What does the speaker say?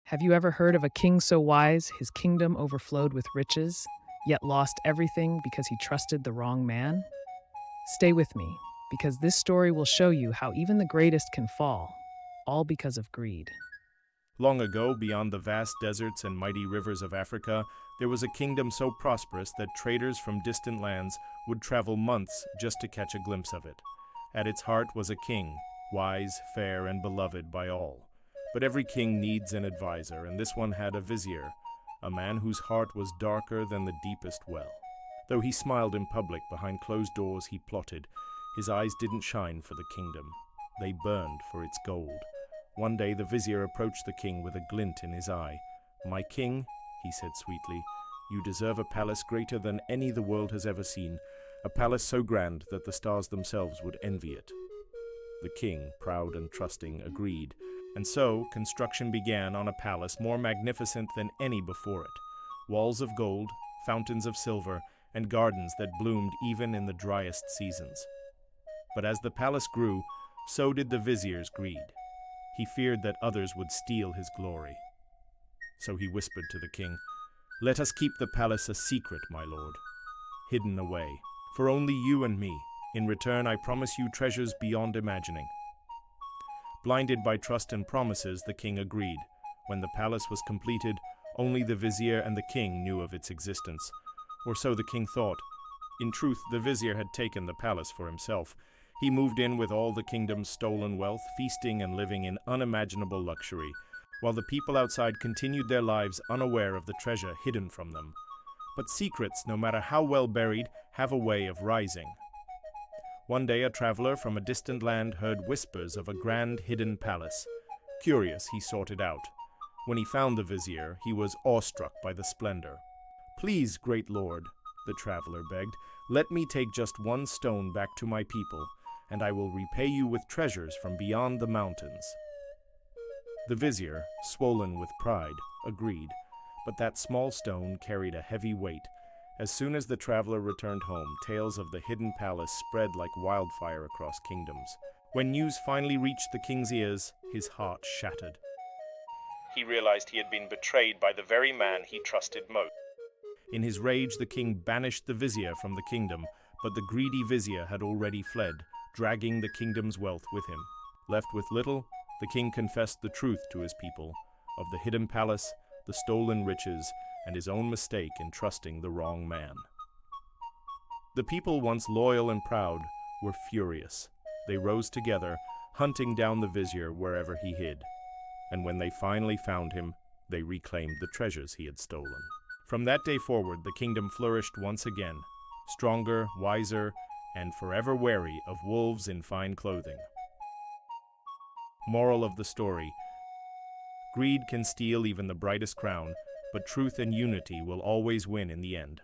Have you ever heard of a king so wise his kingdom overflowed with riches, yet lost everything because he trusted the wrong man? Stay with me, because this story will show you how even the greatest can fall, all because of greed. Long ago, beyond the vast deserts and mighty rivers of Africa, there was a kingdom so prosperous that traders from distant lands would travel months just to catch a glimpse of it. At its heart was a king, wise, fair, and beloved by all. But every king needs an advisor, and this one had a vizier, a man whose heart was darker than the deepest well. Though he smiled in public, behind closed doors he plotted. His eyes didn't shine for the kingdom. They burned for its gold. One day the vizier approached the king with a glint in his eye. "My king," he said sweetly, "you deserve a palace greater than any the world has ever seen, a palace so grand that the stars themselves would envy it." The king, proud and trusting, agreed, and so construction began on a palace more magnificent than any before it. Walls of gold, fountains of silver, and gardens that bloomed even in the driest seasons. But as the palace grew, so did the vizier's greed. He feared that others would steal his glory. So he whispered to the king, "Let us keep the palace a secret, my lord, hidden away, for only you and me. In return, I promise you treasures beyond imagining." Blinded by trust and promises, the king agreed. When the palace was completed, only the vizier and the king knew of its existence. Or so the king thought. In truth, the vizier had taken the palace for himself. He moved in with all the kingdom's stolen wealth, feasting and living in unimaginable luxury, while the people outside continued their lives unaware of the treasure hidden from them. But secrets, no matter how well buried, have a way of rising. One day a traveler from a distant land heard whispers of a grand hidden palace. Curious, he sought it out. When he found the vizier, he was awestruck by the splendor. "Please, great lord," the traveler begged, "let me take just one stone back to my people, and I will repay you with treasures from beyond the mountains." The vizier, swollen with pride, agreed, but that small stone carried a heavy weight. As soon as the traveler returned home, tales of the hidden palace spread like wildfire across kingdoms. When news finally reached the king's ears, his heart shattered. He realized he had been betrayed by the very man he trusted most. In his rage, the king banished the vizier from the kingdom, but the greedy vizier had already fled, dragging the kingdom's wealth with him. Left with little, the king confessed the truth to his people, of the hidden palace, the stolen riches, and his own mistake in trusting the wrong man. The people, once loyal and proud, were furious. They rose together, hunting down the vizier wherever he hid. And when they finally found him, they reclaimed the treasures he had stolen. From that day forward, the kingdom flourished once again, stronger, wiser, and forever wary of wolves in fine clothing. Moral of the story: greed can steal even the brightest crown, but truth and unity will always win in the end.